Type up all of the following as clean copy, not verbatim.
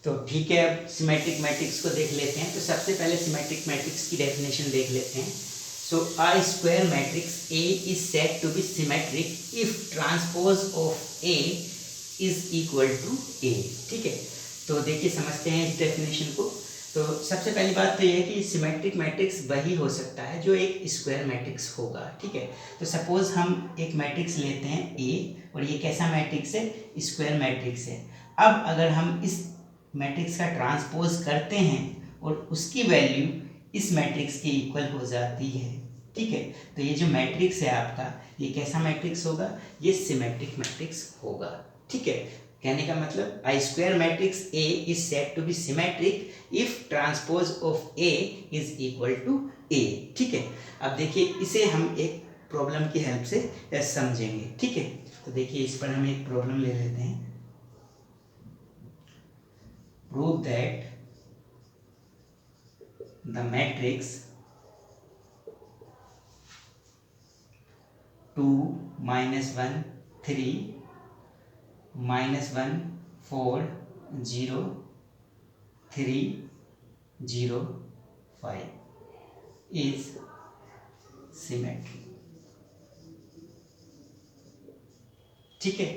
तो ठीक है, अब सिमेट्रिक मैट्रिक्स को देख लेते हैं। तो सबसे पहले सिमेट्रिक मैट्रिक्स की डेफिनेशन देख लेते हैं। So a square matrix A is said to be symmetric if transpose of A is equal to A. ठीक है, तो देखिए समझते हैं इस डेफिनेशन को। तो सबसे पहली बात तो ये है कि सिमेट्रिक मैट्रिक्स वही हो सकता है जो एक स्क्वायर मैट्रिक्स होगा। ठीक है, तो सपोज हम एक मैट्रिक्स लेते हैं ए, और ये कैसा मैट्रिक्स है? स्क्वायर मैट्रिक्स है। अब अगर हम इस मैट्रिक्स का ट्रांसपोज करते हैं और उसकी वैल्यू इस मैट्रिक्स के इक्वल हो जाती है। ठीक है, तो ये जो मैट्रिक्स है आपका, ये कैसा मैट्रिक्स होगा? ये सिमेट्रिक मैट्रिक्स होगा। ठीक है, कहने का मतलब a square matrix A is said to be symmetric if transpose of A is equal to A. ठीक है, अब देखिए इसे हम एक प्रॉब्लम की हेल्प से समझेंगे। ठीक है, तो देखिए इस पर हम एक प्रॉब्लम ले लेते हैं। Prove that the matrix 2 minus 1 3 minus 1 4 0 3 0 5 is symmetric। ठीक है,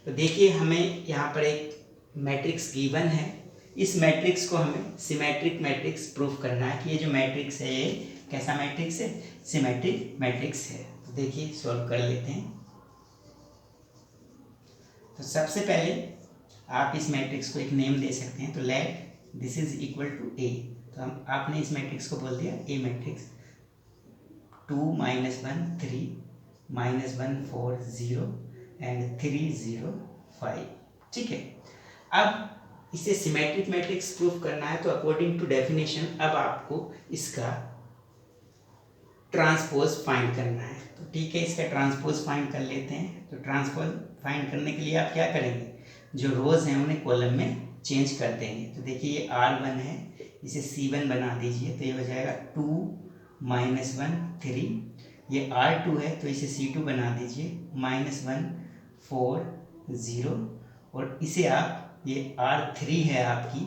तो देखिए हमें यहाँ पर एक मैट्रिक्स गिवन है। इस मैट्रिक्स को हमें सिमेट्रिक मैट्रिक्स प्रूफ करना है कि ये जो मैट्रिक्स है ये कैसा मैट्रिक्स है? सिमेट्रिक मैट्रिक्स है। तो देखिए सॉल्व कर लेते हैं। तो सबसे पहले आप इस मैट्रिक्स को एक नेम दे सकते हैं। तो let this is equal to A. तो हम आपने इस मैट्रिक्स को बोल दिया A matrix. 2 minus 1 3 minus 1 4 0 and 3 0 5। ठीक है, अब इसे सिमेट्रिक मैट्रिक्स प्रूफ करना है। तो अकॉर्डिंग टू डेफिनेशन अब आपको इसका ट्रांसपोज फाइंड करना है। तो ठीक है, इसका ट्रांसपोज फाइंड कर लेते हैं। तो ट्रांसपोज फाइंड करने के लिए आप क्या करेंगे? जो रोज हैं उन्हें कॉलम में चेंज कर देंगे। तो देखिए ये R1 है, इसे C1 बना दीजिए। तो ये हो जाएगा 2 minus 1 3। ये R2 है तो इसे C2 बना दीजिए। -1 4 0, और इसे आप, ये R3 है आपकी,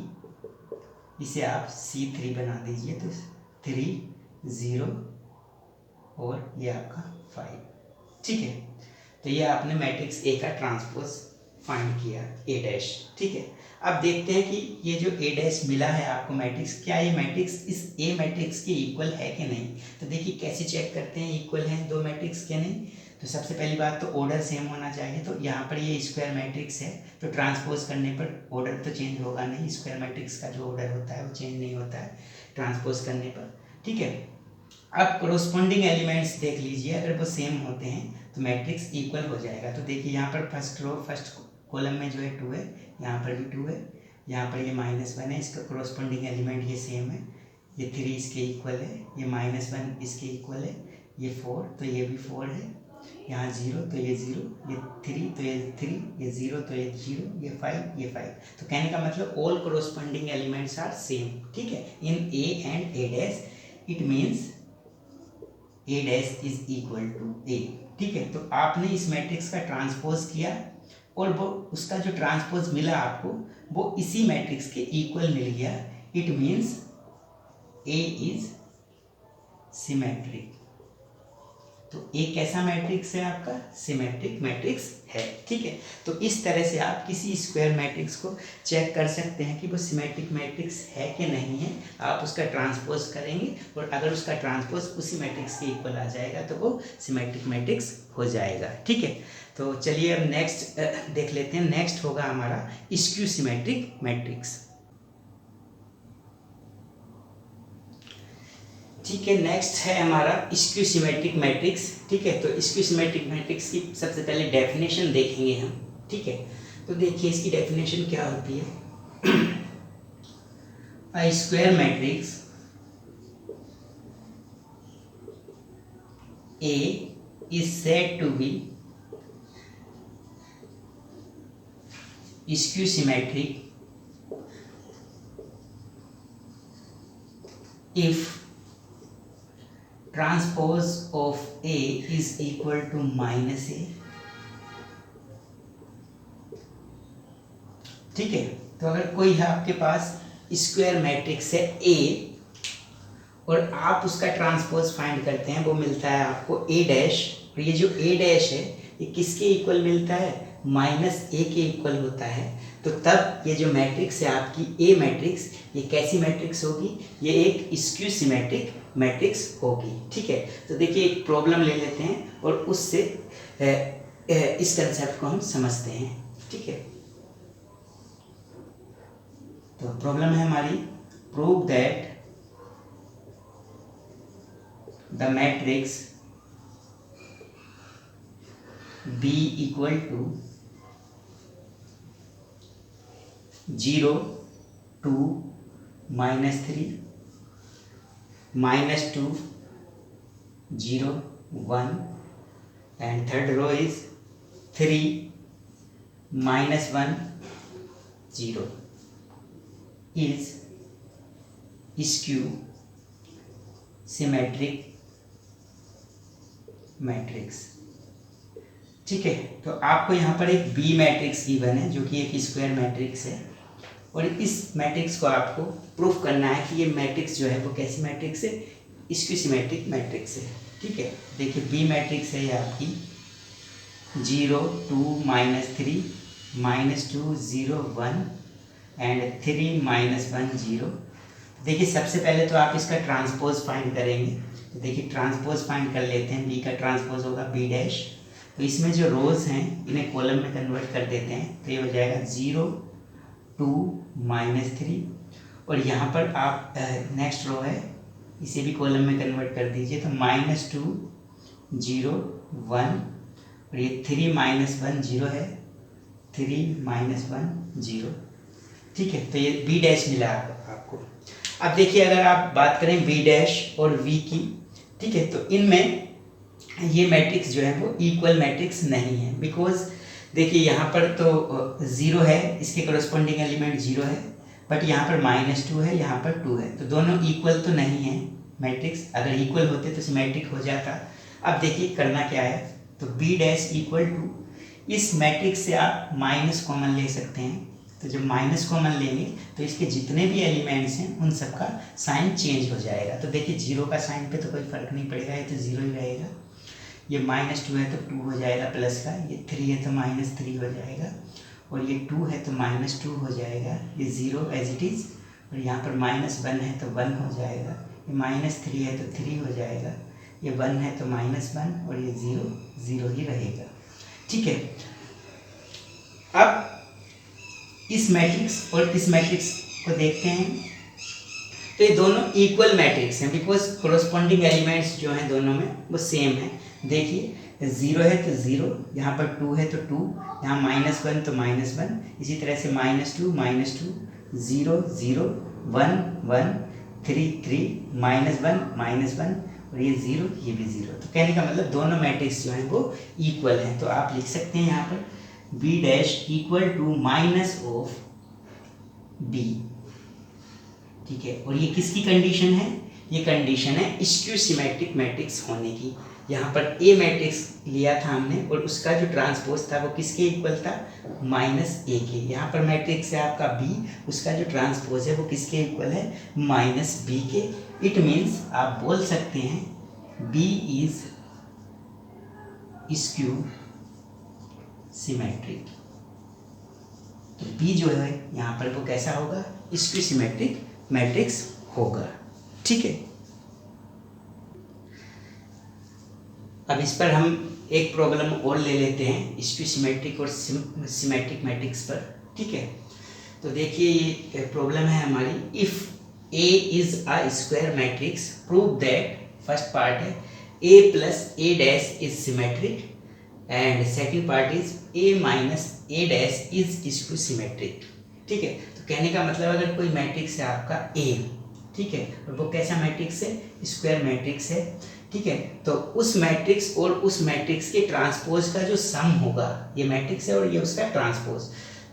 इसे आप C3 बना दीजिए। तो 3 0 और ये आपका 5। ठीक है, तो ये आपने मैट्रिक्स ए का ट्रांसपोज फाइंड किया ए डैश। ठीक है, अब देखते हैं कि ये जो ए डैश मिला है आपको मैट्रिक्स, क्या ये मैट्रिक्स इस ए मैट्रिक्स के इक्वल है कि नहीं। तो देखिए कैसे चेक करते हैं इक्वल हैं दो मैट्रिक्स के नहीं। तो सबसे पहली बात तो ऑर्डर सेम होना चाहिए। तो यहाँ पर ये स्क्वायर मैट्रिक्स है, तो ट्रांसपोज करने पर ऑर्डर तो चेंज होगा नहीं। स्क्वायर मैट्रिक्स का जो ऑर्डर होता है वो चेंज नहीं होता है ट्रांसपोज करने पर। ठीक है, अब कोरोस्पोंडिंग एलिमेंट्स देख लीजिए, अगर वो सेम होते हैं तो मैट्रिक्स इक्वल हो जाएगा। तो देखिए यहाँ पर फर्स्ट रो फर्स्ट कॉलम में जो है 2 है, यहाँ पर भी 2 है, यहाँ पर ये -1 है, इसका कोरोस्पोंडिंग एलिमेंट ये सेम है। ये 3 इसके इक्वल है, ये -1 इसके इक्वल है, ये 4 तो ये भी 4 है, यहाँ 0 तो ये 0, ये 3 तो ये 3, ये 0 तो ये 0, ये 5 ये 5। तो कहने का मतलब all corresponding elements are same. ठीक है, in A and A dash it means A dash is equal to A. ठीक है, तो आपने इस मैट्रिक्स का ट्रांसपोज किया और वो उसका जो ट्रांसपोज मिला आपको वो इसी मैट्रिक्स के इक्वल मिल गया। It means A is symmetric. तो ए कैसा मैट्रिक्स है आपका? सिमेट्रिक मैट्रिक्स है। ठीक है, तो इस तरह से आप किसी स्क्वायर मैट्रिक्स को चेक कर सकते हैं कि वो सिमेट्रिक मैट्रिक्स है कि नहीं है। आप उसका ट्रांसपोज करेंगे और अगर उसका ट्रांसपोज उसी मैट्रिक्स के इक्वल आ जाएगा तो वो सिमेट्रिक मैट्रिक्स हो जाएगा। ठीक है, तो चलिए अब नेक्स्ट देख लेते हैं। नेक्स्ट होगा हमारा स्क्यू सिमेट्रिक मैट्रिक्स। ठीक है, नेक्स्ट है हमारा स्क्यू सिमेट्रिक मैट्रिक्स। ठीक है, तो स्क्यू सिमेट्रिक मैट्रिक्स की सबसे पहले डेफिनेशन देखेंगे हम। ठीक है, तो देखिए इसकी डेफिनेशन क्या होती है। A square matrix A is said to be skew symmetric if transpose of A is equal to -A। ठीक है, तो अगर कोई है आपके पास स्क्वायर मैट्रिक्स है ए और आप उसका ट्रांसपोज फाइंड करते हैं, वो मिलता है आपको ए डैश, और ये जो ए डैश है ये किसके इक्वल मिलता है, -a के इक्वल होता है। तो तब ये जो मैट्रिक्स है आपकी ए मैट्रिक्स, ये कैसी मैट्रिक्स होगी, ये एक स्क्यू सिमेट्रिक मैट्रिक्स होगी। ठीक है, तो देखिए एक प्रॉब्लम ले लेते हैं और उससे इस कंसेप्ट को हम समझते हैं। ठीक है, तो प्रॉब्लम है हमारी, prove that the matrix B equal to 0, 2, -3, -2, 0, 1, and third row is 3, -1, 0 is skew symmetric matrix. ठीक है, तो आपको यहाँ पर एक बी मैट्रिक्स गिवन है जो कि एक स्क्वायर मैट्रिक्स है, और इस मैट्रिक्स को आपको प्रूफ करना है कि ये मैट्रिक्स जो है वो कैसी मैट्रिक्स है, स्क्यू सिमेट्रिक मैट्रिक्स है। ठीक है, देखिए बी मैट्रिक्स है ये आपकी 0, 2, -3, -2, 0, 1 एंड 3, -1, 0। देखिए सबसे पहले तो आप इसका ट्रांसपोज फाइंड करेंगे, तो देखिए ट्रांसपोज फाइंड कर लेते हैं। बी का ट्रांसपोज होगा बी डैश, तो इसमें जो रोज हैं इन्हें कॉलम में कन्वर्ट कर देते हैं, तो ये हो जाएगा 0, 2, -3, और यहाँ पर आप नेक्स्ट रो है इसे भी कॉलम में कन्वर्ट कर दीजिए, तो -2, 0, 1, और ये 3, -1, 0 है, 3, -1, 0। ठीक है, तो ये बी डैश मिला आपको। अब देखिए अगर आप बात करें बी डैश और वी की, ठीक है, तो इनमें ये मैट्रिक्स जो है वो इक्वल मैट्रिक्स नहीं है, बिकॉज देखिए यहाँ पर तो 0 है, इसके करस्पॉन्डिंग एलिमेंट 0 है, बट यहाँ पर -2 है, यहाँ पर 2 है, तो दोनों इक्वल तो नहीं है मैट्रिक्स। अगर इक्वल होते तो सिमेट्रिक हो जाता। अब देखिए करना क्या है, तो बी डैश इक्वल टू, इस मैट्रिक्स से आप माइनस कॉमन ले सकते हैं, तो जब माइनस कॉमन लेंगे तो इसके जितने भी एलिमेंट्स हैं उन सब का साइन चेंज हो जाएगा। तो देखिए 0 का साइन पे तो कोई फर्क नहीं पड़ेगा, ये तो 0 ही रहेगा। ये -2 है तो 2 हो जाएगा प्लस का, ये 3 है तो -3 हो जाएगा, और ये 2 है तो -2 हो जाएगा, ये 0 एज इट इज़, और यहाँ पर -1 है तो 1 हो जाएगा, ये -3 है तो 3 हो जाएगा, ये 1 है तो -1, और ये 0 0 ही रहेगा। ठीक है, अब इस मैट्रिक्स और इस मैट्रिक्स को देखते हैं, तो ये दोनों इक्वल मैट्रिक्स हैं, बिकॉज कोरोस्पॉन्डिंग एलिमेंट्स जो हैं दोनों में वो सेम है। देखिए 0 है तो 0, यहाँ पर 2 है तो 2, यहाँ -1 तो -1, इसी तरह से -2, -2, 0, 0, 1, 1, 3, 3, -1, -1, और ये 0, ये भी 0। तो कहने का मतलब दोनों मैट्रिक्स जो हैं वो इक्वल हैं। तो आप लिख सकते हैं यहाँ पर B dash equal to minus of B। ठीक है, और ये किसकी कंडीशन है, ये कंडीशन है स्क्यू सिमेट्रिक मैट्रिक्स होने की। यहाँ पर A मैट्रिक्स लिया था हमने और उसका जो ट्रांसपोज था वो किसके इक्वल था, -a के। यहाँ पर मैट्रिक्स है आपका B, उसका जो ट्रांसपोज है वो किसके इक्वल है, -b के। इट मीन्स आप बोल सकते हैं B इज स्क्यू सिमेट्रिक। तो B जो है यहाँ पर वो कैसा होगा, स्क्यू सिमेट्रिक मैट्रिक्स होगा। ठीक है, अब इस पर हम एक प्रॉब्लम और ले लेते हैं स्क्यू सिमेट्रिक और सिमेट्रिक मैट्रिक्स पर। ठीक है, तो देखिए ये प्रॉब्लम है हमारी, if A is a square matrix prove that, first part है A plus A dash is symmetric, and second part is A minus A dash is skew symmetric. ठीक है, तो कहने का मतलब अगर कोई मैट्रिक्स है आपका A, ठीक है, और वो कैसा मैट्रिक्स है, स्क्वायर मैट्रिक्स है। ठीक है, तो उस मैट्रिक्स और उस मैट्रिक्स के ट्रांसपोज का जो सम होगा, ये मैट्रिक्स है और ये उसका ट्रांसपोज,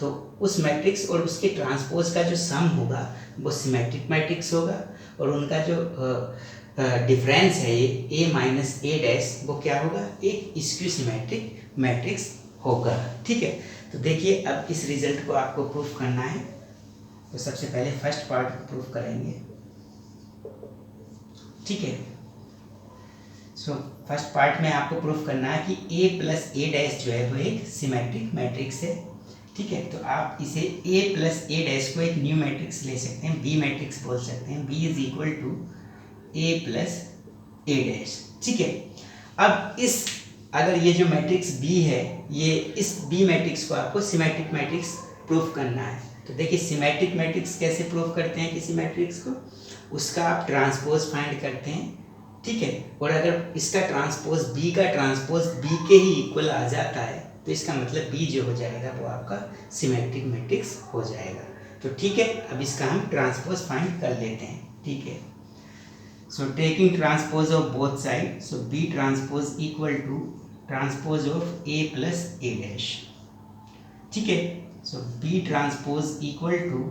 तो उस मैट्रिक्स और उसके ट्रांसपोज का जो सम होगा वो सिमेट्रिक मैट्रिक्स होगा, और उनका जो डिफरेंस है ये A माइनस A डैश, वो क्या होगा, एक स्क्यू सिमेट्रिक मैट्रिक्स होगा। ठीक है, तो देखिए अब इस रिजल्ट को आपको प्रूफ करना है, तो सबसे पहले फर्स्ट पार्ट को प्रूफ करेंगे, ठीक है। सो फर्स्ट पार्ट में आपको प्रूफ करना है कि a प्लस ए डैश जो है वो एक सिमेट्रिक मैट्रिक्स है, ठीक है। तो आप इसे a प्लस ए डैश को एक न्यू मैट्रिक्स ले सकते हैं, b मैट्रिक्स बोल सकते हैं, b is equal to a plus A dash, ठीक है। अब इस अगर ये जो मैट्रिक्स b है, ये इस b मैट्रिक्स को आपको सिमेट्रिक मैट्रिक्स प्रूफ करना है। तो देखिए सिमेट्रिक मैट्रिक्स कैसे प्रूफ करते हैं किसी मैट्रिक्स को, उसका आप ट्रांसपोज फाइंड करते हैं, ठीक है। और अगर इसका ट्रांसपोज b का ट्रांसपोज b के ही इक्वल आ जाता है तो इसका मतलब b जो हो जाएगा वो आपका सिमेट्रिक मैट्रिक्स हो जाएगा। तो ठीक है, अब इसका हम ट्रांसपोज फाइंड कर लेते हैं, ठीक है। So taking transpose of both side, so b transpose equal to transpose of a plus A dash, ठीक है। So b transpose equal to,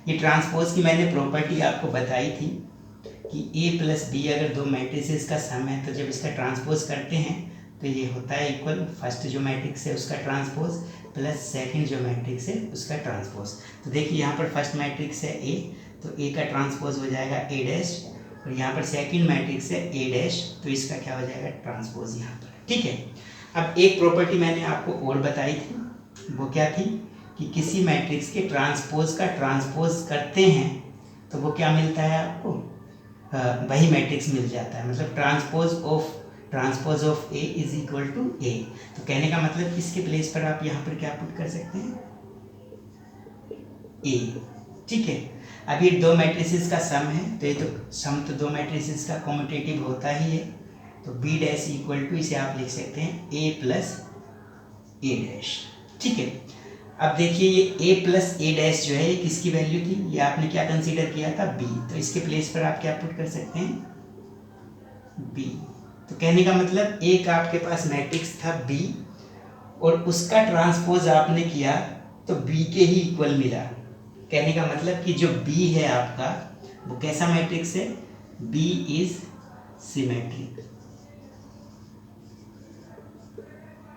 ये ट्रांसपोज की मैंने प्रॉपर्टी आपको बताई थी कि a प्लस बी अगर दो मैट्रिसेस का सम है तो जब इसका ट्रांसपोज करते हैं तो ये होता है इक्वल फर्स्ट जो मैट्रिक्स है उसका ट्रांसपोज प्लस सेकंड जो मैट्रिक्स है उसका ट्रांसपोज। तो देखिए यहाँ पर फर्स्ट मैट्रिक्स है a, तो a का ट्रांसपोज हो जाएगा a डैश, और यहाँ पर सेकंड मैट्रिक्स है a डैश, तो इसका क्या हो जाएगा ट्रांसपोज यहाँ पर, ठीक है। अब एक प्रॉपर्टी मैंने आपको और बताई थी, वो क्या थी कि किसी मैट्रिक्स के ट्रांसपोज का ट्रांसपोज करते हैं तो वो क्या मिलता है आपको, वही मैट्रिक्स मिल जाता है, मतलब transpose of A is equal to A. तो कहने का मतलब इसके प्लेस पर आप यहाँ पर क्या पुट कर सकते हैं, ए, ठीक है। अब ये दो मैट्रिसेस का सम है, तो ये तो सम तो दो मैट्रिसेस का कॉम्यूटेटिव होता ही है, तो बी डैश इक्वल टू इसे आप लिख सकते हैं ए प्लस ए डैश, ठीक है। अब देखिए ये a प्लस ए डैश जो है ये किसकी वैल्यू थी, ये आपने क्या कंसीडर किया था b, तो इसके प्लेस पर आप क्या पुट कर सकते हैं b। तो कहने का मतलब एक आपके पास मैट्रिक्स था b और उसका ट्रांसपोज आपने किया तो b के ही इक्वल मिला। कहने का मतलब कि जो b है आपका वो कैसा मैट्रिक्स है, b is symmetric,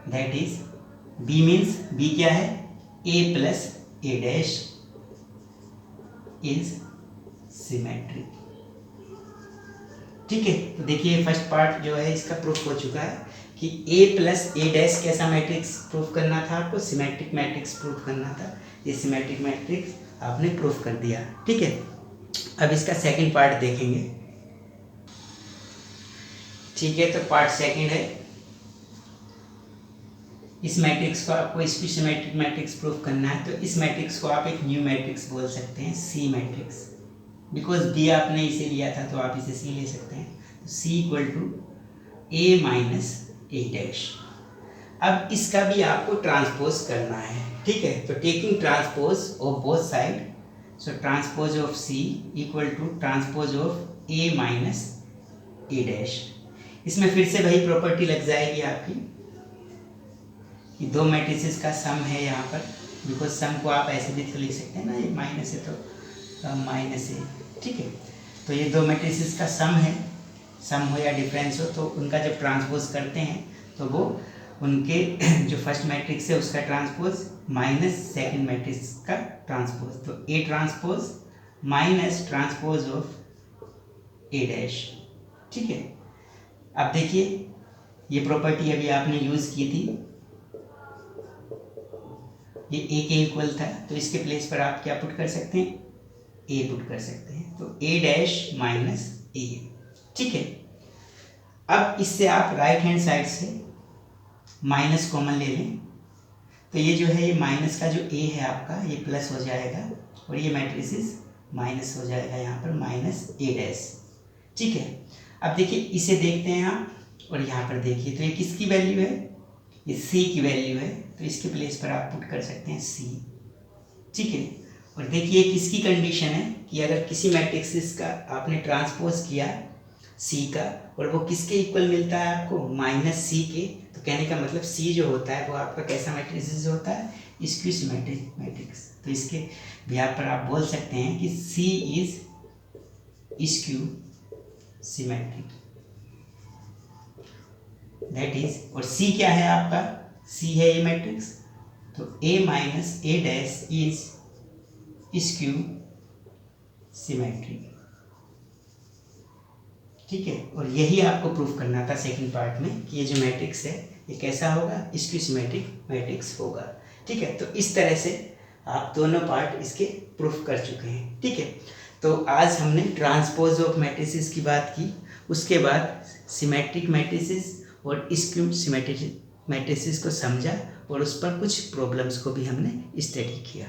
that is b means b क्या है, a plus A dash is symmetric, ठीक है। तो देखिए फर्स्ट पार्ट जो है इसका प्रूफ हो चुका है कि a प्लस ए डैश कैसा मैट्रिक्स प्रूफ करना था आपको, सिमेट्रिक मैट्रिक्स प्रूफ करना था, ये सिमेट्रिक मैट्रिक्स आपने प्रूफ कर दिया, ठीक है। अब इसका सेकंड पार्ट देखेंगे, ठीक है। तो पार्ट सेकंड है, इस मैट्रिक्स को आपको इसकी सिमेट्रिक मैट्रिक्स प्रूफ करना है, तो इस मैट्रिक्स को आप एक न्यू मैट्रिक्स बोल सकते हैं, सी मैट्रिक्स, बिकॉज बी आपने इसे लिया था तो आप इसे सी ले सकते हैं। तो C equal to A minus A dash. अब इसका भी आपको ट्रांसपोज करना है, ठीक है। तो taking transpose of both side, so transpose of C equal to transpose of A minus A dash. इसमें फिर से वही प्रॉपर्टी लग जाएगी आपकी कि दो मैट्रिसेस का सम है यहाँ पर, बिकॉज सम को आप ऐसे भी तो लिख सकते हैं ना, ये माइनस है तो माइनस है, ठीक है। तो ये दो मैट्रिसेस का सम है, सम हो या डिफरेंस हो, तो उनका जब ट्रांसपोज करते हैं तो वो उनके जो फर्स्ट मैट्रिक्स है उसका ट्रांसपोज माइनस सेकंड मैट्रिक्स का ट्रांसपोज, तो A transpose minus transpose of A dash, ठीक है। अब देखिए ये प्रॉपर्टी अभी आपने यूज़ की थी, ये ए के इक्वल था, तो इसके प्लेस पर आप क्या पुट कर सकते हैं, ए पुट कर सकते हैं, तो ए डैश माइनस ए, ठीक है। अब इससे आप राइट हैंड साइड से माइनस कॉमन ले लें, तो ये जो है ये माइनस का जो ए है आपका ये प्लस हो जाएगा और ये मैट्रिसेस माइनस हो जाएगा यहाँ पर माइनस ए डैश, ठीक है। अब देखिए इसे देखते हैं आप और यहाँ पर देखिए, तो ये किसकी वैल्यू है, ये सी की वैल्यू है, तो इसके प्लेस पर आप पुट कर सकते हैं सी, ठीक है। और देखिए किसकी कंडीशन है कि अगर किसी मैट्रिक्स का आपने ट्रांसपोज किया सी का और वो किसके इक्वल मिलता है आपको, माइनस सी के, तो कहने का मतलब सी जो होता है वो आपका कैसा मैट्रिक्स होता है, स्क्यू सिमेट्रिक मैट्रिक्स। तो इसके बिहार पर आप बोल सकते हैं कि C is skew symmetric, that is, और सी क्या है आपका, सी है ए मैट्रिक्स, तो A minus A dash is skew symmetric. ठीक है, और यही आपको प्रूफ करना था सेकंड पार्ट में कि ये जो मैट्रिक्स है ये कैसा होगा, स्क्यू सिमेट्रिक मैट्रिक्स होगा। ठीक है, तो इस तरह से आप दोनों पार्ट इसके प्रूफ कर चुके हैं। ठीक है, तो आज हमने ट्रांसपोज ऑफ मैट्रिसेस की बात की, उसके बाद सिमेट्रिक मैट्रिसेस और स्क्यू सिमेट्रिक मैट्रिसेस को समझा और उस पर कुछ प्रॉब्लम्स को भी हमने स्टडी किया।